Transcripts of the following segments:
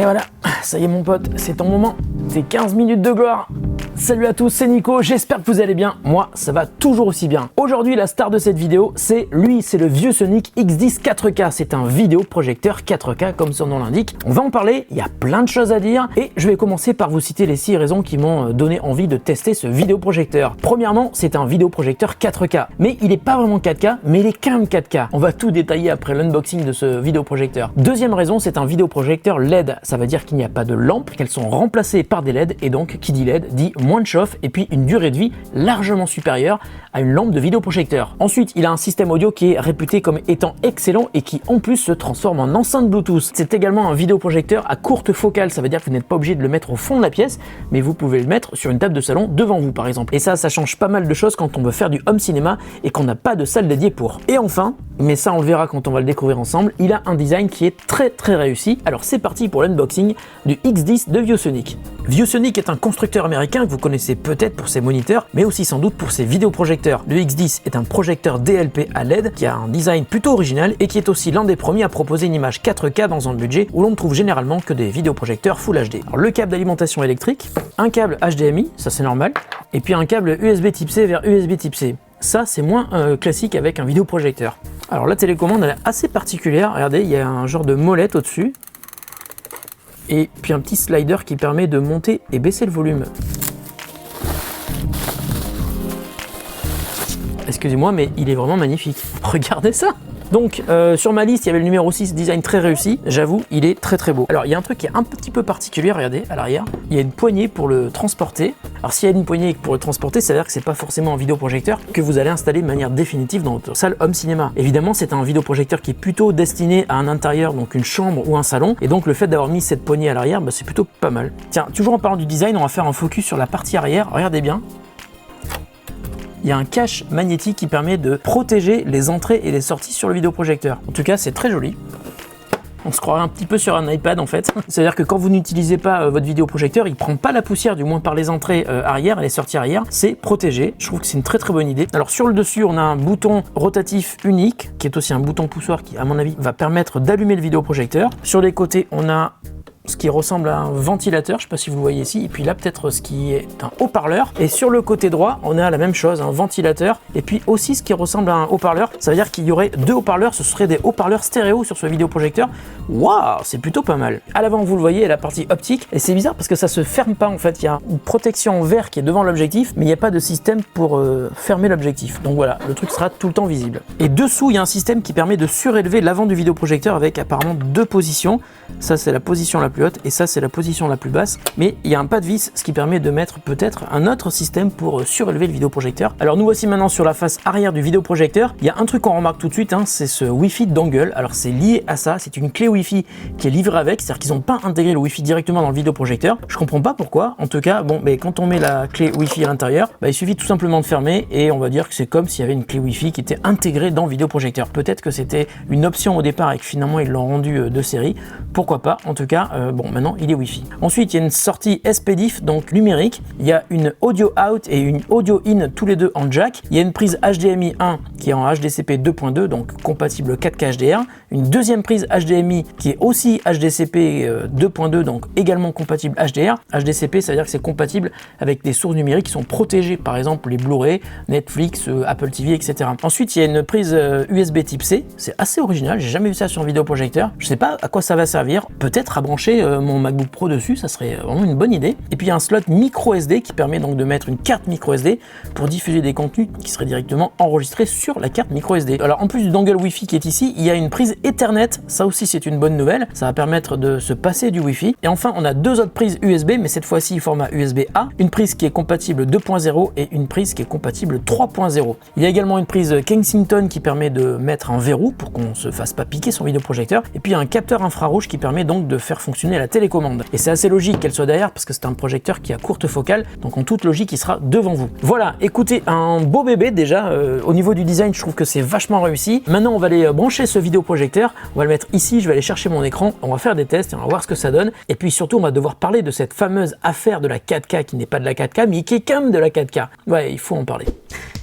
Et voilà, ça y est mon pote, c'est ton moment, c'est 15 minutes de gloire. Salut à tous, c'est Nico, j'espère que vous allez bien. Moi, ça va toujours aussi bien. Aujourd'hui, la star de cette vidéo, c'est le ViewSonic X10 4K. C'est un vidéoprojecteur 4K comme son nom l'indique. On va en parler, il y a plein de choses à dire et je vais commencer par vous citer les 6 raisons qui m'ont donné envie de tester ce vidéoprojecteur. Premièrement, c'est un vidéoprojecteur 4K, mais il n'est pas vraiment 4K, mais il est quand même 4K. On va tout détailler après l'unboxing de ce vidéoprojecteur. Deuxième raison, c'est un vidéoprojecteur LED. Ça veut dire qu'il n'y a pas de lampes, qu'elles sont remplacées par des LED et donc qui dit LED dit moins de chauffe et puis une durée de vie largement supérieure à une lampe de vidéoprojecteur. Ensuite, il a un système audio qui est réputé comme étant excellent et qui en plus se transforme en enceinte Bluetooth. C'est également un vidéoprojecteur à courte focale, ça veut dire que vous n'êtes pas obligé de le mettre au fond de la pièce, mais vous pouvez le mettre sur une table de salon devant vous par exemple. Et ça change pas mal de choses quand on veut faire du home cinéma et qu'on n'a pas de salle dédiée pour. Et enfin, mais ça on le verra quand on va le découvrir ensemble, il a un design qui est très réussi. Alors c'est parti pour l'unboxing du X10 de ViewSonic. ViewSonic est un constructeur américain que vous connaissez peut-être pour ses moniteurs, mais aussi sans doute pour ses vidéoprojecteurs. Le X10 est un projecteur DLP à LED qui a un design plutôt original et qui est aussi l'un des premiers à proposer une image 4K dans un budget où l'on ne trouve généralement que des vidéoprojecteurs Full HD. Alors, le câble d'alimentation électrique, un câble HDMI, ça c'est normal, et puis un câble USB Type C vers USB Type C. Ça, c'est moins classique avec un vidéoprojecteur. Alors la télécommande, elle est assez particulière. Regardez, il y a un genre de molette au-dessus. Et puis un petit slider qui permet de monter et baisser le volume. Excusez-moi, mais il est vraiment magnifique. Regardez ça! Donc sur ma liste, il y avait le numéro 6, design très réussi. J'avoue, il est très beau. Alors il y a un truc qui est un petit peu particulier, regardez, à l'arrière. Il y a une poignée pour le transporter. Alors s'il y a une poignée pour le transporter, ça veut dire que c'est pas forcément un vidéoprojecteur que vous allez installer de manière définitive dans votre salle home cinéma. Évidemment, c'est un vidéoprojecteur qui est plutôt destiné à un intérieur, donc une chambre ou un salon. Et donc le fait d'avoir mis cette poignée à l'arrière, c'est plutôt pas mal. Tiens, toujours en parlant du design, on va faire un focus sur la partie arrière. Regardez bien. Il y a un cache magnétique qui permet de protéger les entrées et les sorties sur le vidéoprojecteur. En tout cas, c'est très joli. On se croirait un petit peu sur un iPad en fait. C'est-à-dire que quand vous n'utilisez pas votre vidéoprojecteur, il ne prend pas la poussière, du moins par les entrées arrière et les sorties arrière. C'est protégé. Je trouve que c'est une très bonne idée. Alors sur le dessus, on a un bouton rotatif unique, qui est aussi un bouton poussoir qui, à mon avis, va permettre d'allumer le vidéoprojecteur. Sur les côtés, on a ce qui ressemble à un ventilateur, je ne sais pas si vous le voyez ici, et puis là peut-être ce qui est un haut-parleur. Et sur le côté droit, on a la même chose, un ventilateur, et puis aussi ce qui ressemble à un haut-parleur. Ça veut dire qu'il y aurait 2 haut-parleurs, ce seraient des haut-parleurs stéréo sur ce vidéoprojecteur. Waouh, c'est plutôt pas mal. À l'avant, vous le voyez, la partie optique, et c'est bizarre parce que ça se ferme pas en fait. Il y a une protection en verre qui est devant l'objectif, mais il n'y a pas de système pour fermer l'objectif. Donc voilà, le truc sera tout le temps visible. Et dessous, il y a un système qui permet de surélever l'avant du vidéoprojecteur avec apparemment 2 positions. Ça, c'est la position la plus haute et ça c'est la position la plus basse, mais il y a un pas de vis, ce qui permet de mettre peut-être un autre système pour surélever le vidéoprojecteur. Alors nous voici maintenant sur la face arrière du vidéoprojecteur. Il y a un truc qu'on remarque tout de suite, c'est ce Wi-Fi dongle. Alors c'est lié à ça, c'est une clé Wi-Fi qui est livrée avec, c'est-à-dire qu'ils n'ont pas intégré le Wi-Fi directement dans le vidéoprojecteur. Je comprends pas pourquoi. En tout cas, bon, mais quand on met la clé Wi-Fi à l'intérieur, il suffit tout simplement de fermer et on va dire que c'est comme s'il y avait une clé Wi-Fi qui était intégrée dans le vidéoprojecteur. Peut-être que c'était une option au départ et que finalement ils l'ont rendu de série. Pourquoi pas? En tout cas, bon, maintenant il est Wi-Fi. Ensuite, il y a une sortie SPDIF, donc numérique. Il y a une audio out et une audio in, tous les deux en jack. Il y a une prise HDMI 1 qui est en HDCP 2.2, donc compatible 4K HDR. Une deuxième prise HDMI qui est aussi HDCP 2.2, donc également compatible HDR. HDCP, ça veut dire que c'est compatible avec des sources numériques qui sont protégées, par exemple les Blu-ray, Netflix, Apple TV, etc. Ensuite, il y a une prise USB Type C. C'est assez original, j'ai jamais vu ça sur un vidéoprojecteur. Je sais pas à quoi ça va servir. Peut-être à brancher mon MacBook Pro dessus, ça serait vraiment une bonne idée. Et puis il y a un slot micro SD qui permet donc de mettre une carte micro SD pour diffuser des contenus qui seraient directement enregistrés sur la carte micro SD. Alors en plus du dongle Wi-Fi qui est ici, il y a une prise Ethernet, ça aussi c'est une bonne nouvelle, ça va permettre de se passer du Wi-Fi. Et enfin on a 2 autres prises USB, mais cette fois-ci format USB-A, une prise qui est compatible 2.0 et une prise qui est compatible 3.0. Il y a également une prise Kensington qui permet de mettre un verrou pour qu'on se fasse pas piquer son vidéoprojecteur, et puis un capteur infrarouge qui permet donc de faire fonctionner la télécommande. Et c'est assez logique qu'elle soit derrière parce que c'est un projecteur qui a courte focale, donc en toute logique il sera devant vous. Voilà, écoutez, un beau bébé déjà, au niveau du design je trouve que c'est vachement réussi. Maintenant on va aller brancher ce vidéoprojecteur, on va le mettre ici, je vais aller chercher mon écran, on va faire des tests et on va voir ce que ça donne. Et puis surtout on va devoir parler de cette fameuse affaire de la 4K qui n'est pas de la 4K mais qui est quand même de la 4K. Ouais, il faut en parler.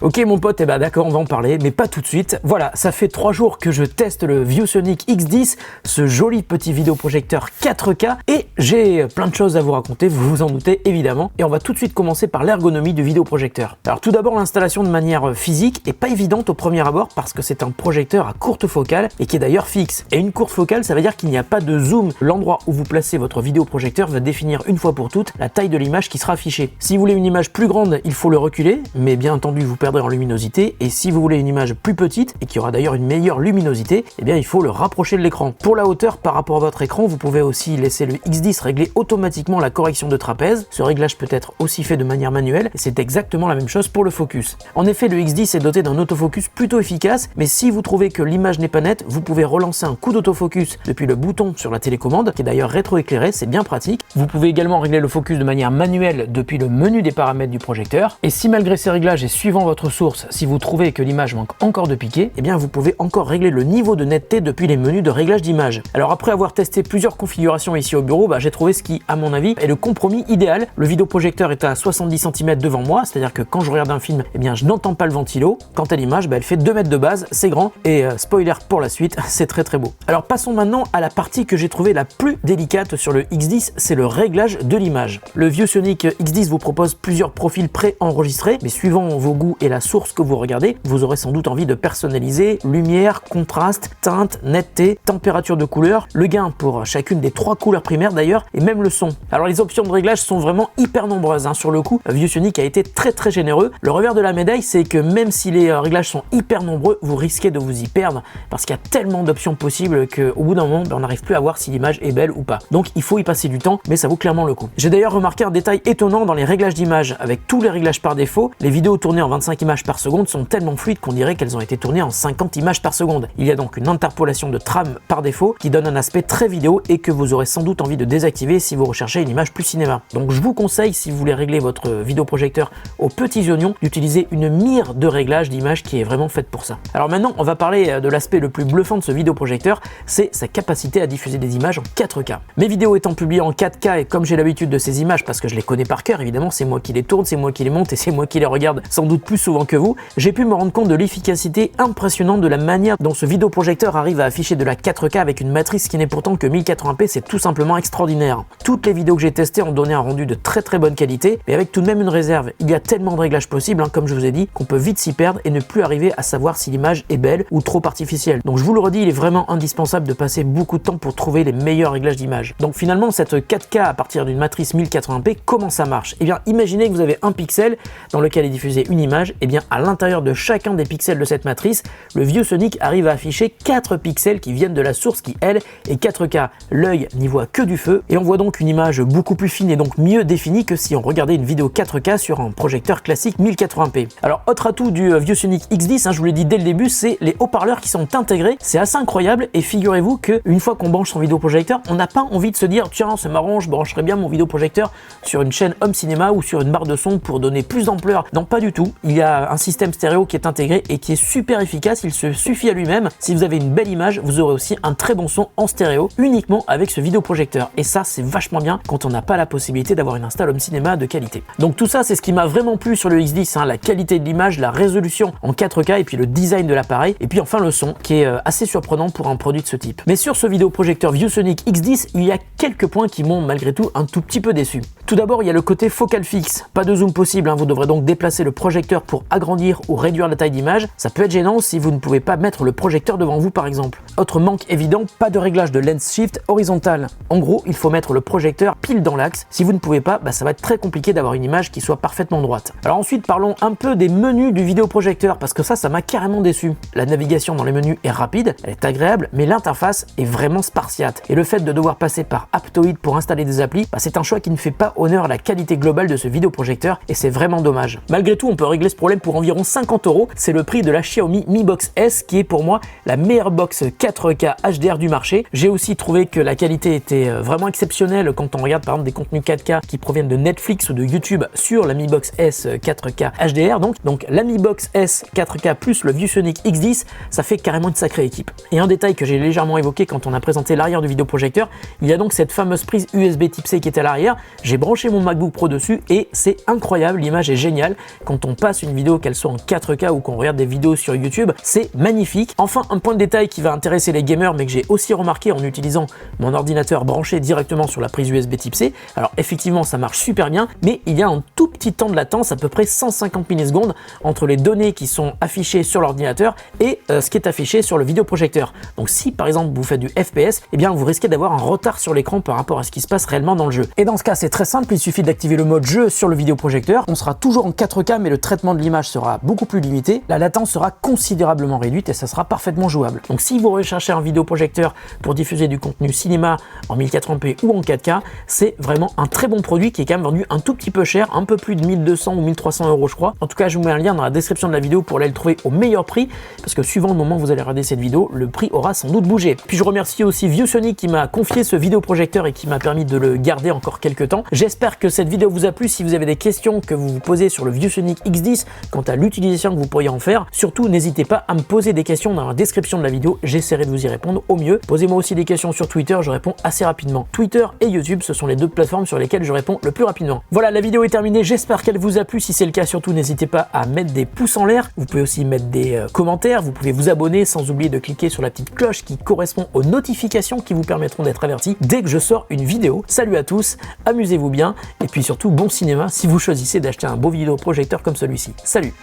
Ok mon pote, d'accord, on va en parler, mais pas tout de suite. Voilà, ça fait 3 jours que je teste le ViewSonic X10, ce joli petit vidéoprojecteur 4K, et j'ai plein de choses à vous raconter, vous vous en doutez évidemment, et on va tout de suite commencer par l'ergonomie du vidéoprojecteur. Alors tout d'abord, l'installation de manière physique est pas évidente au premier abord parce que c'est un projecteur à courte focale et qui est d'ailleurs fixe. Et une courte focale, ça veut dire qu'il n'y a pas de zoom. L'endroit où vous placez votre vidéoprojecteur va définir une fois pour toutes la taille de l'image qui sera affichée. Si vous voulez une image plus grande, il faut le reculer, mais bien entendu vous perdrez en luminosité, et si vous voulez une image plus petite et qui aura d'ailleurs une meilleure luminosité, eh bien il faut le rapprocher de l'écran. Pour la hauteur par rapport à votre écran, vous pouvez aussi laisser le X10 régler automatiquement la correction de trapèze. Ce réglage peut être aussi fait de manière manuelle et c'est exactement la même chose pour le focus. En effet, le X10 est doté d'un autofocus plutôt efficace, mais si vous trouvez que l'image n'est pas nette, vous pouvez relancer un coup d'autofocus depuis le bouton sur la télécommande, qui est d'ailleurs rétroéclairé, c'est bien pratique. Vous pouvez également régler le focus de manière manuelle depuis le menu des paramètres du projecteur. Et si malgré ces réglages et suivant votre source, si vous trouvez que l'image manque encore de piqué, eh bien vous pouvez encore régler le niveau de netteté depuis les menus de réglage d'image. Alors après avoir testé plusieurs configurations ici au bureau, j'ai trouvé ce qui, à mon avis, est le compromis idéal. Le vidéoprojecteur est à 70 cm devant moi, c'est-à-dire que quand je regarde un film, eh bien je n'entends pas le ventilo. Quant à l'image, elle fait 2 mètres de base, c'est grand, et spoiler pour la suite, c'est très très beau. Alors passons maintenant à la partie que j'ai trouvée la plus délicate sur le X10, c'est le réglage de l'image. Le ViewSonic X10 vous propose plusieurs profils pré-enregistrés, mais suivant vos goûts et la source que vous regardez, vous aurez sans doute envie de personnaliser lumière, contraste, teinte, netteté, température de couleur, le gain pour chacune des 3 couleurs primaires d'ailleurs, et même le son. Alors les options de réglage sont vraiment hyper nombreuses, sur le coup, ViewSonic a été très généreux. Le revers de la médaille, c'est que même si les réglages sont hyper nombreux, vous risquez de vous y perdre parce qu'il y a tellement d'options possibles qu'au bout d'un moment, on n'arrive plus à voir si l'image est belle ou pas. Donc il faut y passer du temps, mais ça vaut clairement le coup. J'ai d'ailleurs remarqué un détail étonnant dans les réglages d'image. Avec tous les réglages par défaut, les vidéos tournées en 25 images par seconde sont tellement fluides qu'on dirait qu'elles ont été tournées en 50 images par seconde. Il y a donc une interpolation de trame par défaut qui donne un aspect très vidéo et que vous aurez sans doute envie de désactiver si vous recherchez une image plus cinéma. Donc je vous conseille, si vous voulez régler votre vidéoprojecteur aux petits oignons, d'utiliser une mire de réglage d'image qui est vraiment faite pour ça. Alors maintenant, on va parler de l'aspect le plus bluffant de ce vidéoprojecteur, c'est sa capacité à diffuser des images en 4K. Mes vidéos étant publiées en 4K et comme j'ai l'habitude de ces images parce que je les connais par cœur, évidemment c'est moi qui les tourne, c'est moi qui les monte et c'est moi qui les regarde sans doute plus souvent que vous, j'ai pu me rendre compte de l'efficacité impressionnante de la manière dont ce vidéoprojecteur arrive à afficher de la 4K avec une matrice qui n'est pourtant que 1080p, c'est tout simplement extraordinaire. Toutes les vidéos que j'ai testées ont donné un rendu de très bonne qualité, mais avec tout de même une réserve. Il y a tellement de réglages possibles, comme je vous ai dit, qu'on peut vite s'y perdre et ne plus arriver à savoir si l'image est belle ou trop artificielle. Donc je vous le redis, il est vraiment indispensable de passer beaucoup de temps pour trouver les meilleurs réglages d'image. Donc finalement, cette 4K à partir d'une matrice 1080p, comment ça marche? Eh bien, imaginez que vous avez un pixel dans lequel est diffusée une image, et bien à l'intérieur de chacun des pixels de cette matrice, le ViewSonic arrive à afficher 4 pixels qui viennent de la source qui, elle, est 4K. L'œil n'y voit que du feu et on voit donc une image beaucoup plus fine et donc mieux définie que si on regardait une vidéo 4K sur un projecteur classique 1080p. Alors autre atout du ViewSonic X10, je vous l'ai dit dès le début, c'est les haut-parleurs qui sont intégrés. C'est assez incroyable et figurez-vous qu'une fois qu'on branche son vidéoprojecteur, on n'a pas envie de se dire tiens c'est marrant, je brancherais bien mon vidéoprojecteur sur une chaîne home cinéma ou sur une barre de son pour donner plus d'ampleur. Non, pas du tout. Il y a un système stéréo qui est intégré et qui est super efficace, il se suffit à lui-même. Si vous avez une belle image, vous aurez aussi un très bon son en stéréo uniquement avec ce vidéoprojecteur. Et ça, c'est vachement bien quand on n'a pas la possibilité d'avoir une install home cinéma de qualité. Donc tout ça, c'est ce qui m'a vraiment plu sur le X10, la qualité de l'image, la résolution en 4K et puis le design de l'appareil et puis enfin le son qui est assez surprenant pour un produit de ce type. Mais sur ce vidéoprojecteur ViewSonic X10, il y a quelques points qui m'ont malgré tout un tout petit peu déçu. Tout d'abord, il y a le côté focal fixe. Pas de zoom possible, vous devrez donc déplacer le projecteur pour agrandir ou réduire la taille d'image. Ça peut être gênant si vous ne pouvez pas mettre le projecteur devant vous par exemple. Autre manque évident, pas de réglage de lens shift horizontal. En gros, il faut mettre le projecteur pile dans l'axe. Si vous ne pouvez pas, ça va être très compliqué d'avoir une image qui soit parfaitement droite. Alors ensuite, parlons un peu des menus du vidéoprojecteur parce que ça m'a carrément déçu. La navigation dans les menus est rapide, elle est agréable, mais l'interface est vraiment spartiate. Et le fait de devoir passer par Aptoide pour installer des applis, c'est un choix qui ne fait pas honneur à la qualité globale de ce vidéoprojecteur et c'est vraiment dommage. Malgré tout, on peut régler ce problème pour environ 50 €. C'est le prix de la Xiaomi Mi Box S qui est pour moi la meilleure box 4K HDR du marché. J'ai aussi trouvé que la qualité était vraiment exceptionnelle quand on regarde par exemple des contenus 4K qui proviennent de Netflix ou de YouTube sur la Mi Box S 4K HDR. Donc la Mi Box S 4K plus le ViewSonic X10, ça fait carrément une sacrée équipe. Et un détail que j'ai légèrement évoqué quand on a présenté l'arrière du vidéoprojecteur, il y a donc cette fameuse prise USB Type-C qui est à l'arrière. J'ai branché mon MacBook Pro dessus et c'est incroyable, l'image est géniale. Quand on passe une une vidéo, qu'elle soit en 4K ou qu'on regarde des vidéos sur YouTube, c'est magnifique. Enfin, un point de détail qui va intéresser les gamers, mais que j'ai aussi remarqué en utilisant mon ordinateur branché directement sur la prise USB type C. Alors effectivement, ça marche super bien, mais il y a un tout petit temps de latence, à peu près 150 millisecondes, entre les données qui sont affichées sur l'ordinateur et ce qui est affiché sur le vidéoprojecteur. Donc si par exemple vous faites du FPS, eh bien vous risquez d'avoir un retard sur l'écran par rapport à ce qui se passe réellement dans le jeu. Et dans ce cas, c'est très simple, il suffit d'activer le mode jeu sur le vidéoprojecteur. On sera toujours en 4K, mais le traitement de l'image sera beaucoup plus limité. La latence sera considérablement réduite et ça sera parfaitement jouable. Donc si vous recherchez un vidéoprojecteur pour diffuser du contenu cinéma en 1080p ou en 4K, c'est vraiment un très bon produit qui est quand même vendu un tout petit peu cher, un peu plus de 1200 ou 1300 euros je crois. En tout cas, je vous mets un lien dans la description de la vidéo pour aller le trouver au meilleur prix, parce que suivant le moment où vous allez regarder cette vidéo, le prix aura sans doute bougé. Puis je remercie aussi ViewSonic qui m'a confié ce vidéoprojecteur et qui m'a permis de le garder encore quelques temps. J'espère que cette vidéo vous a plu. Si vous avez des questions que vous vous posez sur le ViewSonic X10 quant à l'utilisation que vous pourriez en faire, surtout n'hésitez pas à me poser des questions dans la description de la vidéo, j'essaierai de vous y répondre au mieux. Posez-moi aussi des questions sur Twitter, je réponds assez rapidement. Twitter et YouTube, ce sont les deux plateformes sur lesquelles je réponds le plus rapidement. Voilà, la vidéo est terminée, j'espère qu'elle vous a plu. Si c'est le cas, surtout n'hésitez pas à mettre des pouces en l'air. Vous pouvez aussi mettre des commentaires, vous pouvez vous abonner sans oublier de cliquer sur la petite cloche qui correspond aux notifications qui vous permettront d'être avertis dès que je sors une vidéo. Salut à tous, amusez-vous bien et puis surtout bon cinéma si vous choisissez d'acheter un beau vidéoprojecteur comme celui-ci. Salut!